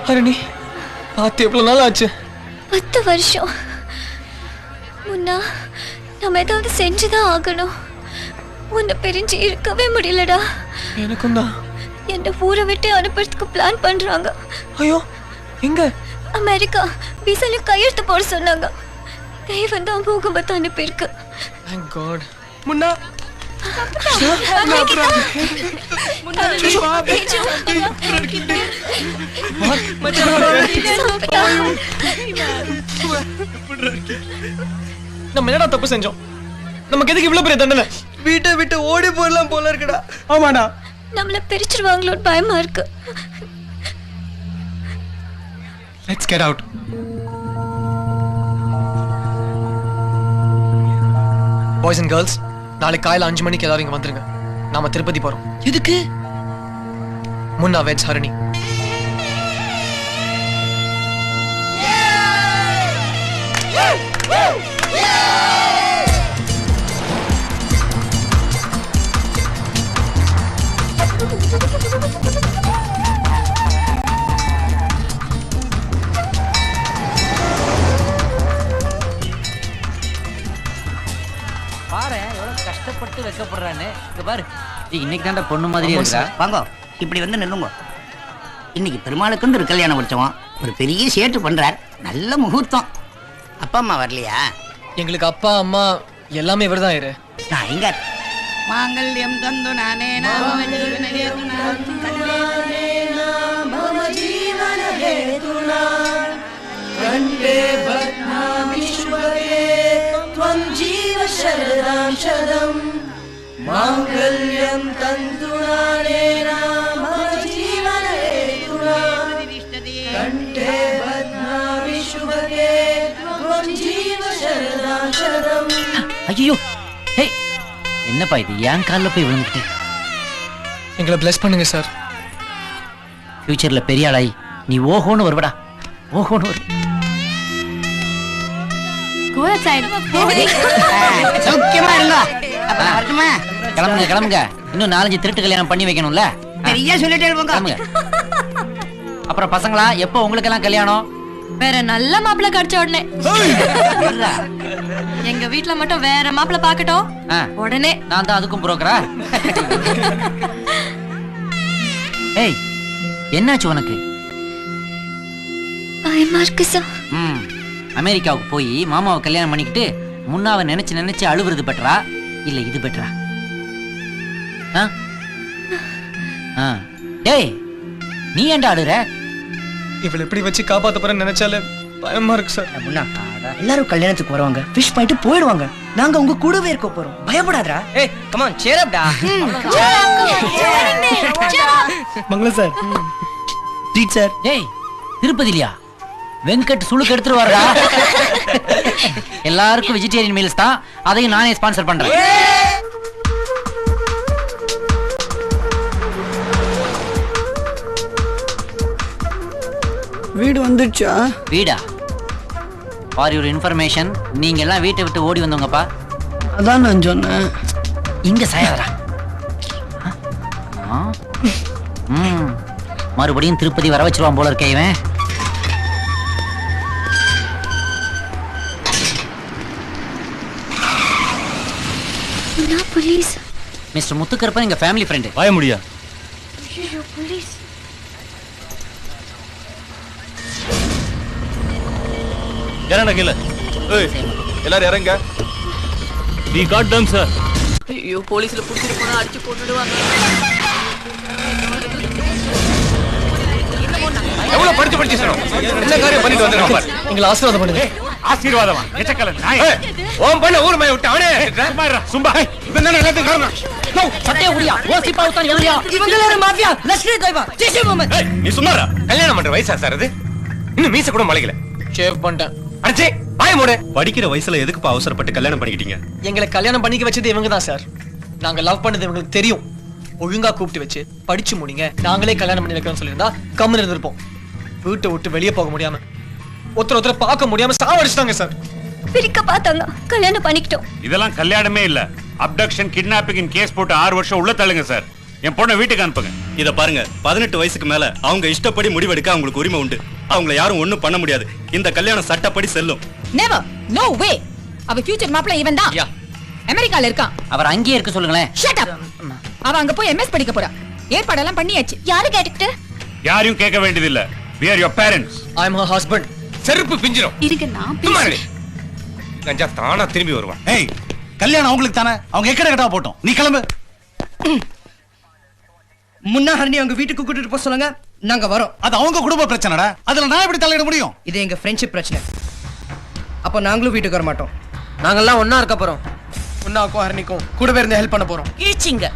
ஹரணி பார்த்து எவ்வளவு நாள் ஆச்சு? 10 வருஷம். முன்னா நம்ம ஏதாவது செஞ்சுதான் ஆகணும். உன்னை பிரிஞ்சு இருக்கவே முடியலடா. எனக்கும் தான். என்ன ஊரை விட்டு அனுப்புறதுக்கு பிளான் பண்றாங்க. ஐயோ, எங்க? அமெரிக்கா. விசால கையெழுத்து போட சொன்னாங்க. தெய்வம் தான் பூகம்பத்தை அனுப்பியிருக்கு. Thank God. முன்னா நம்ம என்னடா தப்பு செஞ்சோம்? நமக்கு எதுக்கு இவ்வளவு பெரிய தண்டனை? வீட்டை விட்டு ஓடி போயிடலாம் போல இருக்குடா. ஆமாடா. நம்மள பிரிச்சிருவாங்களோன்னு பயமா இருக்கு. Let's get out. Boys and girls, நாளை காலையில 5 மணிக்கு எல்லாரும் இங்க வந்துருங்க. நாம திருப்பதி போறோம். எதுக்கு? முன்னா வெட்ஸ் ஹரணி. பாரு எவ்வளவு கஷ்டப்பட்டு வைக்கப்படுறான்னு. இங்க பாரு, இன்னைக்கு தாண்டா பொண்ணு மாதிரி இருக்கா. வாங்க, இப்படி வந்து நில்லுங்க. இன்னைக்கு பெருமாளுக்கு ஒரு கல்யாணம் முடிச்சோம். ஒரு பெரிய சேட்டு பண்றார். நல்ல முகூர்த்தம். அப்பா அம்மா வரலையா? எங்களுக்கு அப்பா அம்மா எல்லாமே இவர்தான் இரு. நான் எங்க மாங்கல்யம் தந்து நானே மாங்கல்யம் தந்துநானேன மம ஜீவன ஹேதுனா கண்டே பத்மாமி சுபகே த்வம் ஜீவ சரதாம் சதம். ஐயோ, ஹே, என்னப்பா இது? என் காலில் போய் விழுந்துட்டு. எங்களை பிளஸ் பண்ணுங்க சார். ஃபியூச்சர்ல பெரிய ஆளாய் நீ ஓஹோன்னு வருவடா. ஓஹோன்னு வரு. சௌக்கியமா இருங்க. வரட்டுமா? கிளம்புங்க கிளம்புங்க. இன்னும் 4-5 திருட்டு கல்யாணம் பண்ணி வைக்கணும்ல. பெரிய சொல்லிட்டே இருப்போங்க. கிளம்புங்க. அப்புறம் பசங்களா, எப்போ உங்களுக்கு எல்லாம் கல்யாணம்? வேற நல்ல மாப்பிள்ளை கிடைச்ச உடனே. எங்க வீட்ல மட்டும் வேற மாப்பிள்ளை பாக்கட்டும் உடனே. நான் தான் அதுக்கும் புரோக்கரா? ஏய், என்னாச்சு உனக்கு? பயமா இருக்கு சார். அமெரிக்காவுக்கு போய் மாமாவை கல்யாணம் பண்ணிக்கிட்டு முன்னாவை நினைச்சு நினைச்சு அழுவுறது பெட்டரா இல்ல இது பெட்டரா? டேய், நீ ஏன்டா அழுற? இவளை எப்படி வச்சு காப்பாத்த போறேன்னு நினைச்சாலே பயமா இருக்கு சார். முன்னா, எல்லாரும் கல்யாணத்துக்கு வருவாங்க, ஃபிஷ் பண்ணிட்டு போயிடுவாங்க. நாங்க உங்க கூடவே இருக்க போறோம். பயப்படாதடா. ஏய், கம் ஆன், cheer up டா. மங்கள சார். Treat sir. டேய், திருப்பதிலியா? வெங்கட் சுளுக்கு எடுத்துட்டு வரடா. எல்லாருக்கும் வெஜிடேரியன் மீல்ஸ் தான். அதையும் நானே ஸ்பான்சர் பண்றேன். வீடு வந்துடுச்சா? வீடா? ஃபார் யுவர் இன்ஃபர்மேஷன், நீங்க எல்லாம் வீட்டை விட்டு ஓடி வந்தவங்கப்பா. அதான் நான் சொன்னேன். இங்க சாயாதடா. மறுபடியும் திருப்பதி வர வச்சிருவான் போல இருக்கே இவன். போலீஸ். மிஸ்டர் முத்துக்கருப்பன் எங்க ஃபேமிலி ஃப்ரெண்ட். வாய முடியா? ஐயோ, போலீஸ். இறங்க கீழே. ஏய், எல்லாரும் இறங்க. We got them sir. ஐயோ, போலீஸ்ல புடிச்சிட்டு போனா அடிச்சு கொன்னுடுவாங்க. எவ்வளவு படிச்சு சொன்னோம். என்ன காரியம் பண்ணிட்டு வந்திருக்கான் பாரு. எங்களை ஆசீர்வாதம் பண்ணுங்க. ஆசீர்வாதமா? எச்சக்கல நாய். ஓம் பண்ண ஊர் மேய விட்டு அவனே சும்மாடா. சும்மா. இவன் என்ன எல்லாத்தையும் காரணம்? நோ, சட்டை உரியா. ஓசி பாவுதான் எவரியா? இவங்க எல்லாரும் மாஃபியா, லஷ்கர் தொய்பா, ஜெய்ஷே முஹம்மத். ஏய், நீ சும்மாடா. கல்யாணம் பண்ற வயசா சார் அது? இன்னும் மீச கூட மலைக்கல. ஷேவ் பண்ணிட்டேன். அடச்சே, வாய மூடு. படிக்கிற வயசுல எதுக்குப்பா அவசரப்பட்டு கல்யாணம் பண்ணிக்கிட்டீங்க? எங்களை கல்யாணம் பண்ணிக்க வச்சது இவங்க தான் சார். நாங்க லவ் பண்ணது இவங்களுக்கு தெரியும். ஒழுங்கா கூப்பிட்டு வச்சு படிச்சு முடிங்க, நாங்களே கல்யாணம் பண்ணி வைக்கிறோம்னு சொல்லியிருந்தா கம்முன்னு இருந்திருப்போம். வீட்டை விட்டு வெளியே போக முடியாம, ஒருத்தர் பார்க்க முடியாம சாவடிச்சிட்டாங்க சார். பிரிக்க பார்த்தாங்க, கல்யாணம் பண்ணிக்கிட்டோம். இதெல்லாம் கல்யாணமே இல்ல. அப்டக்ஷன் கிட்னாப்பிங் கேஸ் போட்டு 6 வருஷம் உள்ள தள்ளுங்க சார். என் பொண்ணை வீட்டுக்கு அனுப்புங்க. இத பாருங்க 18 வயசுக்கு மேல அவங்க இஷ்டப்படி முடிவெடுக்க அவங்களுக்கு உரிமை உண்டு. அவங்கள யாரும் ஒண்ணும் பண்ண முடியாது. இந்த கல்யாணம் சட்டப்படி செல்லும். Never, no way. அவ ஃபியூச்சர் மாப்பிள்ளை இவன் தான். அமெரிக்கால இருக்கான். அவர் அங்கேயே இருக்க சொல்லுங்களேன். Shut up. அவ அங்க போய் எம்எஸ் படிக்க போறா. ஏற்பாடெல்லாம் பண்ணியாச்சு. யாரு கேட்டுக்கிட்டு? யாரையும் கேட்க வேண்டியது இல்ல. We are your parents. I am her husband. செருப்பு பிஞ்சிரும். இருங்க நான் பேசுறேன். கஞ்சா தானா திரும்பி வருவான். ஏய், கல்யாணம் அவங்களுக்கு தானே. அவங்க எக்கட கட்டா போட்டோம். நீ கிளம்பு. முன்னா ஹரணி அவங்க வீட்டுக்கு கூட்டிட்டு போக சொல்லுங்க, நாங்க வரோம். அது அவங்க குடும்ப பிரச்சனைடா. அதுல நான் எப்படி தலையிட முடியும்? இது எங்க ஃப்ரெண்ட்ஷிப் பிரச்சனை. அப்ப நாங்களும் வீட்டுக்கு வர மாட்டோம். நாங்கெல்லாம் ஒண்ணா இருக்க போறோம். முன்னாக்கும் ஹரணிக்கும் கூடவே இருந்து ஹெல்ப் பண்ண போறோம். ஈச்சிங்க